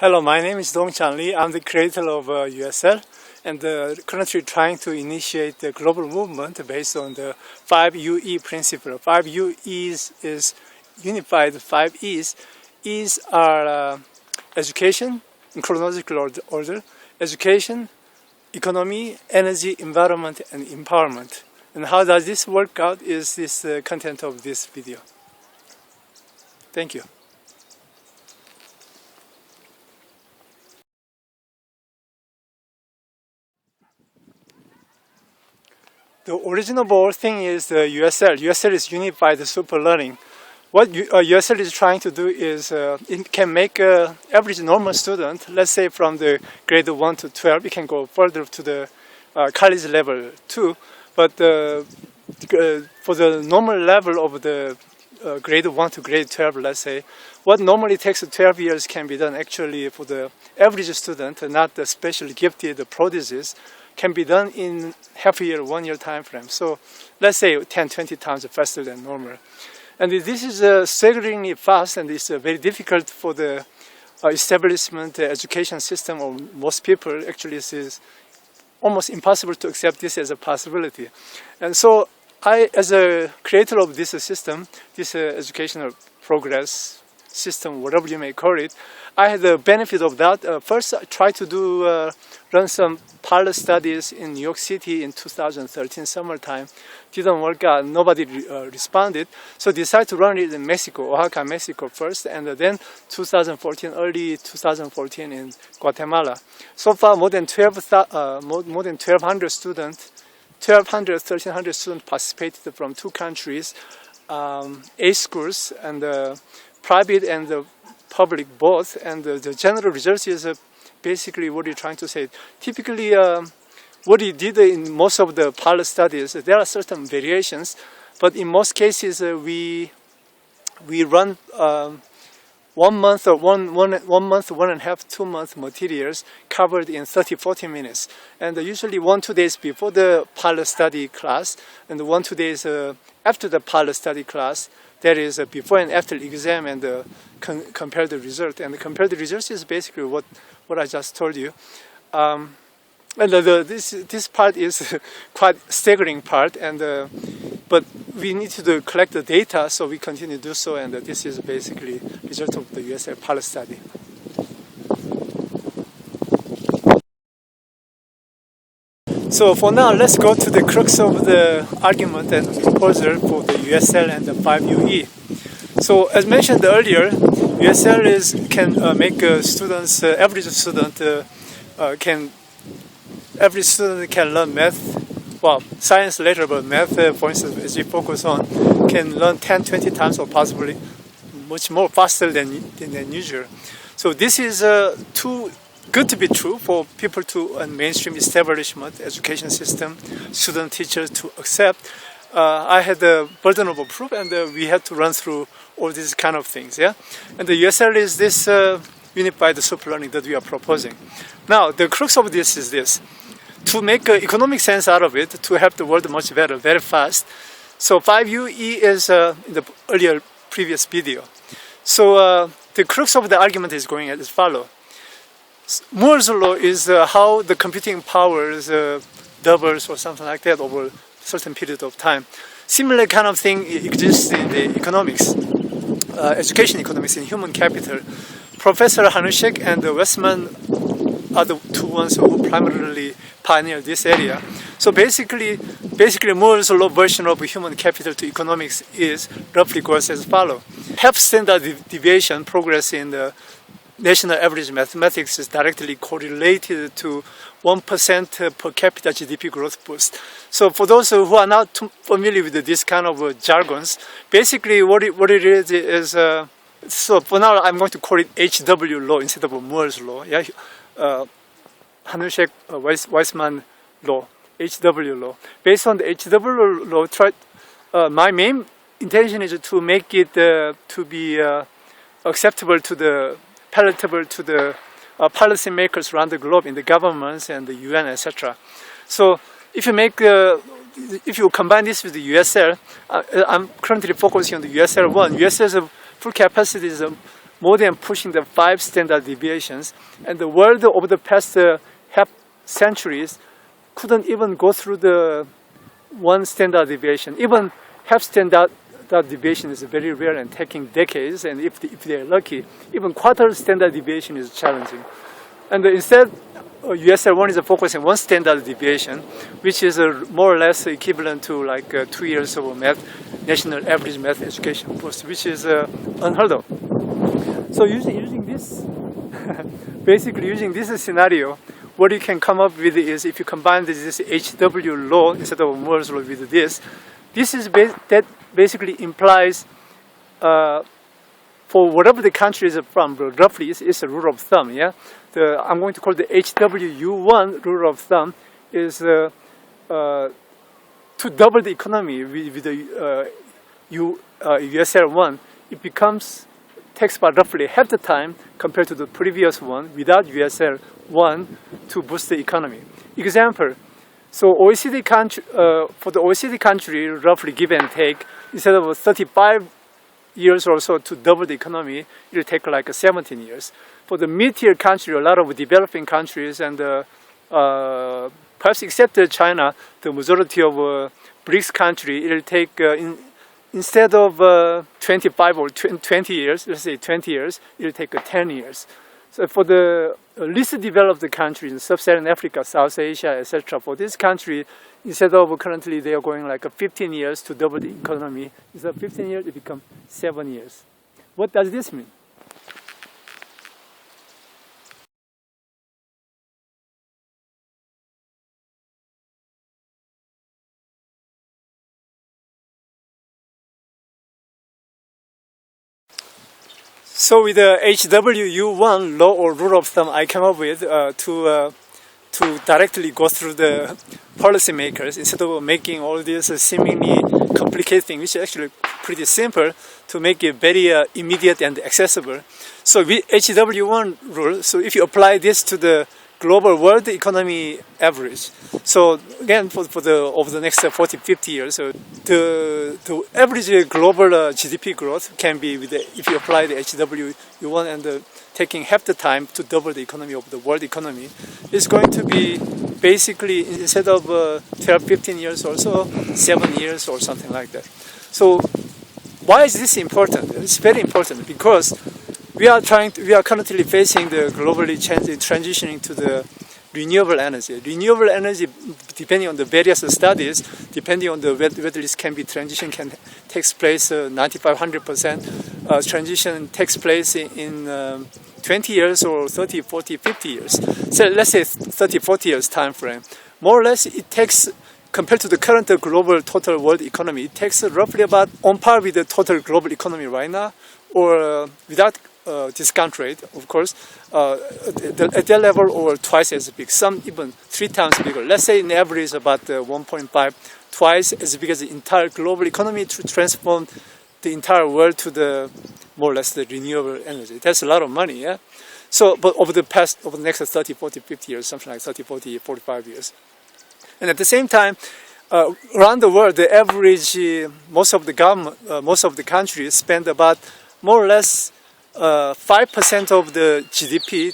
Hello, my name is Dongchan Lee. I'm the creator of USL and currently trying to initiate the global movement based on the 5UE principle. 5UEs is unified 5 E's. E's are education in chronological order, education, economy, energy, environment, and empowerment. And how does this work out is this content of this video. Thank you. The original thing is the USL. USL is Unified Super Learning. What USL is trying to do is it can make an average normal student, let's say from the grade 1 to 12, it can go further to the college level too. But for the normal level of the grade 1 to grade 12, let's say, what normally takes 12 years can be done actually for the average student, not the specially gifted prodigies, can be done in half a year, 1 year time frame. So let's say 10, 20 times faster than normal. And this is staggeringly fast, and it's very difficult for the establishment education system of most people. Actually, it is almost impossible to accept this as a possibility. And so I, as a creator of this system, this educational progress system, whatever you may call it, I had the benefit of that. First, I tried to run some pilot studies in New York City in 2013 summertime. Didn't work out. Nobody responded. So decided to run it in Mexico, Oaxaca, Mexico first, and then 2014, early 2014 in Guatemala. So far, more than 1,200 students, 1,300 students participated from 2 countries, 8 schools, and private and public both. And the general result is basically what you're trying to say. Typically, what we did in most of the pilot studies, there are certain variations, but in most cases we run 1 month or 1.5, 2 month materials covered in 30-40 minutes, and usually 1-2 days before the pilot study class and 1-2 days after the pilot study class. That is before and after exam, and compare the result. And compare the results is basically what I just told you. And this part is quite staggering part, and but we need to collect the data, so we continue to do so. And this is basically result of the USL pilot study. So for now, let's go to the crux of the argument and proposal for the USL and the 5UE. So as mentioned earlier, USL can make students, average student can learn math, well, science later, but math, for instance, as we focus on, can learn 10, 20 times or possibly much more faster than usual. So this is too good to be true for people to mainstream establishment, education system, student teachers to accept. I had the burden of proof, and we had to run through all these kind of things. Yeah, and the USL is this unified super learning that we are proposing. Now, the crux of this is this: to make economic sense out of it, to help the world much better, very fast. So 5UE is in the previous video. So the crux of the argument is going as follows. Moore's law is how the computing powers doubles or something like that over a certain period of time. Similar kind of thing exists in the economics, education economics, in human capital. Professor Hanushek and Westman are the 2 ones who primarily pioneered this area. So basically Moore's law version of human capital to economics is roughly goes as follows. Half standard deviation progress in the national average mathematics is directly correlated to 1% per capita GDP growth boost. So for those who are not too familiar with this kind of jargons, basically what it is, so for now I'm going to call it HW law instead of Moore's law. Yeah, Hanushek Weissman law, HW law. Based on the HW law, my main intention is to make it to be acceptable to the palatable to the policymakers around the globe, in the governments and the UN, etc. So if you combine this with the USL, I'm currently focusing on the USL1. USL's full capacity is more than pushing the 5 standard deviations. And the world over the past half centuries couldn't even go through the 1 standard deviation. Even half standard deviation is very rare and taking decades. And if they're lucky, even quarter standard deviation is challenging. And instead, USL1 is focusing on 1 standard deviation, which is more or less equivalent to like 2 years of national average math education course, which is unheard of. So using this, basically using this scenario, what you can come up with is if you combine this HW law instead of Moore's law with this is that basically implies for whatever the country is from, roughly it's a rule of thumb. Yeah, I'm going to call the HWU1 rule of thumb is to double the economy with the USL1. It takes about roughly half the time compared to the previous one without USL1 to boost the economy. Example, so OECD country, for the OECD country, roughly give and take, instead of 35 years or so to double the economy, it will take like 17 years. For the mid-tier country, a lot of developing countries and perhaps except China, the majority of BRICS country, it will take instead of 25 or 20 years, let's say 20 years, it will take 10 years. So for the least developed countries in Sub-Saharan Africa, South Asia, etc., for this country, instead of currently they are going like 15 years to double the economy, instead of 15 years, it becomes 7 years. What does this mean? So with the HWU1 law or rule of thumb I came up with to directly go through the policymakers instead of making all these seemingly complicated things, which is actually pretty simple, to make it very immediate and accessible. So with HW1 rule, so if you apply this to the global world economy average, so again over the next 40, 50 years, so the average global GDP growth can be if you apply the HW1 and taking half the time to double the economy of the world economy, is going to be basically instead of 12, 15 years or so, 7 years or something like that. So why is this important? It's very important because we are currently facing the globally transitioning to the renewable energy. Renewable energy, depending on the various studies, depending on whether this can be transition takes place 95, 100%. Transition takes place in 20 years or 30, 40, 50 years. So let's say 30, 40 years time frame. More or less, it takes, compared to the current global total world economy, it takes roughly about on par with the total global economy right now, or without discount rate, of course, at that level or twice as big, some even 3 times bigger. Let's say in average about 1.5, twice as big as the entire global economy to transform the entire world to the more or less the renewable energy. That's a lot of money, yeah? So, but over the next 30, 40, 50 years, something like 30, 40, 45 years. And at the same time, around the world, the average, most of the countries spend about more or less 5% of the GDP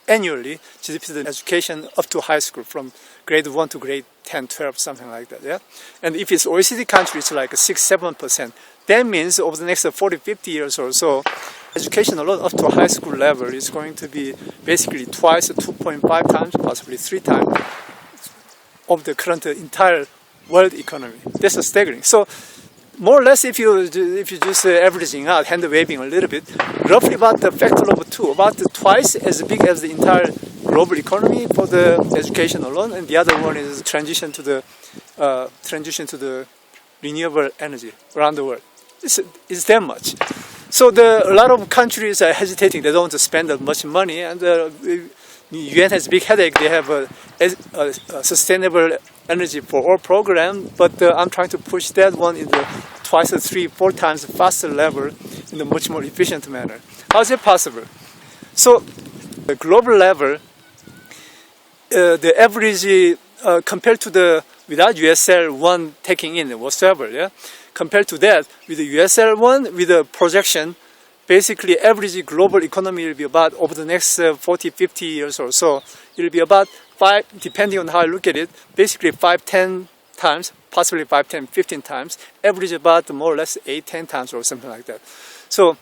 annually, GDP to the education up to high school, from grade 1 to grade 10, 12, something like that, yeah? And if it's OECD country, it's like 6, 7%. That means over the next 40, 50 years or so, education alone up to high school level is going to be basically twice, 2.5 times, possibly 3 times of the current entire world economy. That's staggering. So more or less, if you just averaging out, hand waving a little bit, roughly about the factor of 2, about twice as big as the entire global economy for the education alone, and the other one is transition to the renewable energy around the world. It's that much. So a lot of countries are hesitating. They don't want to spend that much money, and the UN has a big headache. They have a sustainable energy for all program, but I'm trying to push that one in the twice, 3, 4 times faster level in a much more efficient manner. How is it possible? So, the global level, the average compared to the without USL1 taking in whatsoever, yeah, compared to that with the USL1 with the projection, basically average global economy will be about, over the next 40, 50 years or so, it will be about 5, depending on how I look at it, basically 5, 10 times, possibly 5, 10, 15 times, average about more or less 8, 10 times or something like that. So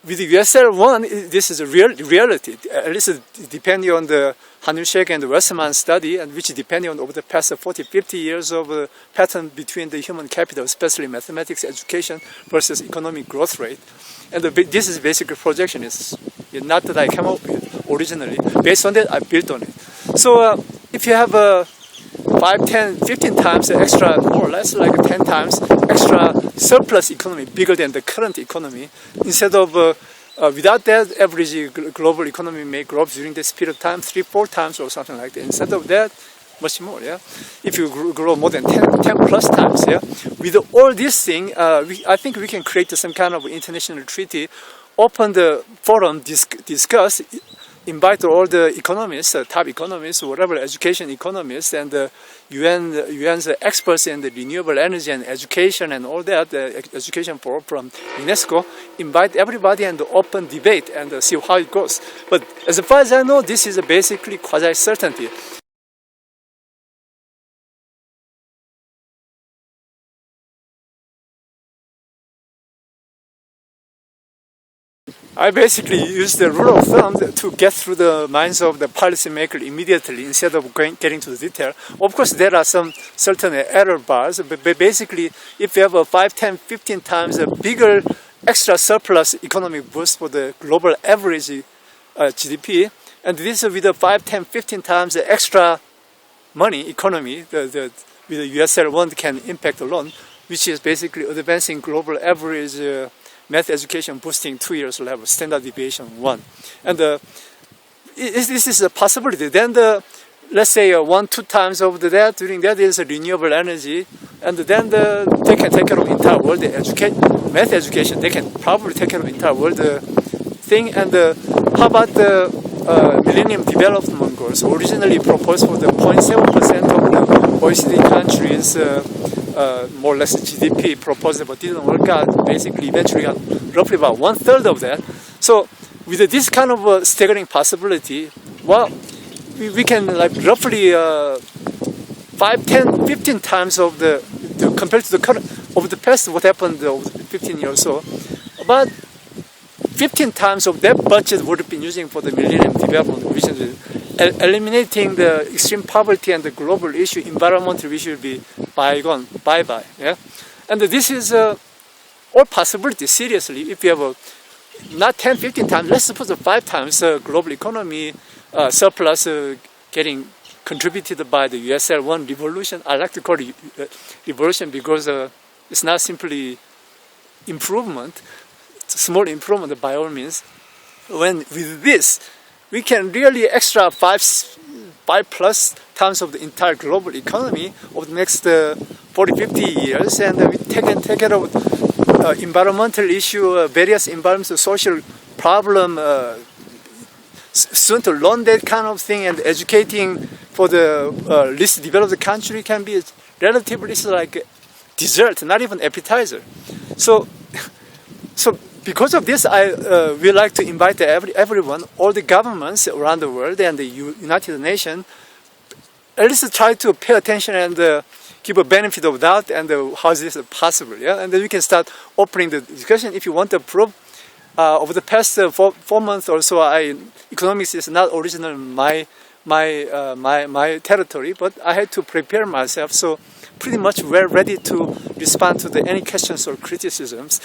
with the USL1, this is a reality, at least depending on the Hanul-Sheikh and the Westermann study, and which depending on over the past 40, 50 years of a pattern between the human capital, especially mathematics education versus economic growth rate. And this is basic projection. It's not that I came up with originally. Based on that, I built on it. So if you have 5, 10, 15 times extra, more or less like 10 times extra surplus economy, bigger than the current economy, instead of without that, average global economy may grow up during this period of time 3, 4 times or something like that. Instead of that, much more, yeah. If you grow more than 10 plus times, yeah. With all this thing, I think we can create some kind of international treaty, open the forum, discuss, invite all the economists, top economists, whatever, education economists, and the UN's experts in the renewable energy and education and all that, the education from UNESCO, invite everybody and open debate and see how it goes. But as far as I know, this is basically quasi-certainty. I basically use the rule of thumb to get through the minds of the policymaker immediately instead of getting to the detail. Of course, there are some certain error bars, but basically, if you have a 5, 10, 15 times a bigger extra surplus economic boost for the global average GDP, and this with a 5, 10, 15 times extra money economy, with the USL1 can impact alone, which is basically advancing global average math education boosting 2 years level, standard deviation 1. And this is a possibility. Then let's say 1, 2 times of that, during that is renewable energy, and then they can take care of entire world math education. They can probably take care of entire world thing. And how about the Millennium Development Goals, originally proposed for the 0.7% of the OECD countries, more or less GDP proposed, but didn't work out. Basically, eventually got roughly about 1/3 of that. So with this kind of staggering possibility, well, we can like roughly 5, 10, 15 times of compared to the current, over the past, what happened over 15 years or so, about 15 times of that budget would have been using for the Millennium Development Vision, eliminating the extreme poverty and the global issue, environmental issue will be bygone, bye-bye, yeah? And this is all possibility, seriously, if you have not 10, 15 times, let's suppose 5 times global economy surplus getting contributed by the USL1 revolution. I like to call it revolution because it's not simply improvement, it's a small improvement by all means. When with this, we can really extra 5 plus times of the entire global economy over the next 40, 50 years, and we take care of environmental issue, various environmental, social problem, soon to learn that kind of thing, and educating for the least developed country can be relatively like dessert, not even appetizer. So because of this, I would like to invite everyone, all the governments around the world and the United Nations, at least try to pay attention and give a benefit of doubt and how is this possible, yeah? And then we can start opening the discussion. If you want to prove, over the past 4 months or so, economics is not originally my territory, but I had to prepare myself, so pretty much we're ready to respond to any questions or criticisms.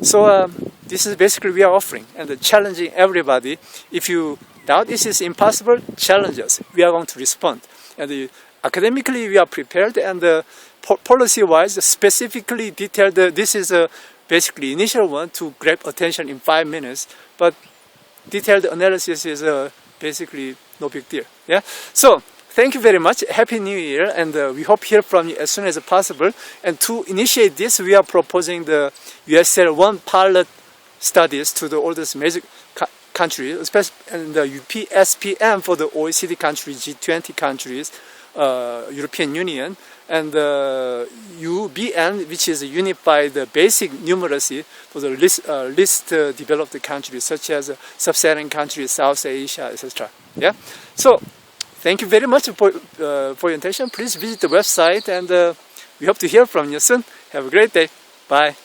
So this is basically we are offering and challenging everybody. If you doubt this is impossible, challenge us. We are going to respond. And academically, we are prepared, and policy-wise, specifically detailed. This is basically initial one to grab attention in 5 minutes, but detailed analysis is basically no big deal. Yeah. So thank you very much. Happy New Year, and we hope to hear from you as soon as possible. And to initiate this, we are proposing the USL1 pilot studies to the oldest major countries, especially and the UPSPM for the OECD countries, G20 countries, European Union, and UBN, which is a unified basic numeracy for the least developed countries, such as sub-Saharan countries, South Asia, etc. Yeah. So, thank you very much for your attention. Please visit the website, and we hope to hear from you soon. Have a great day. Bye.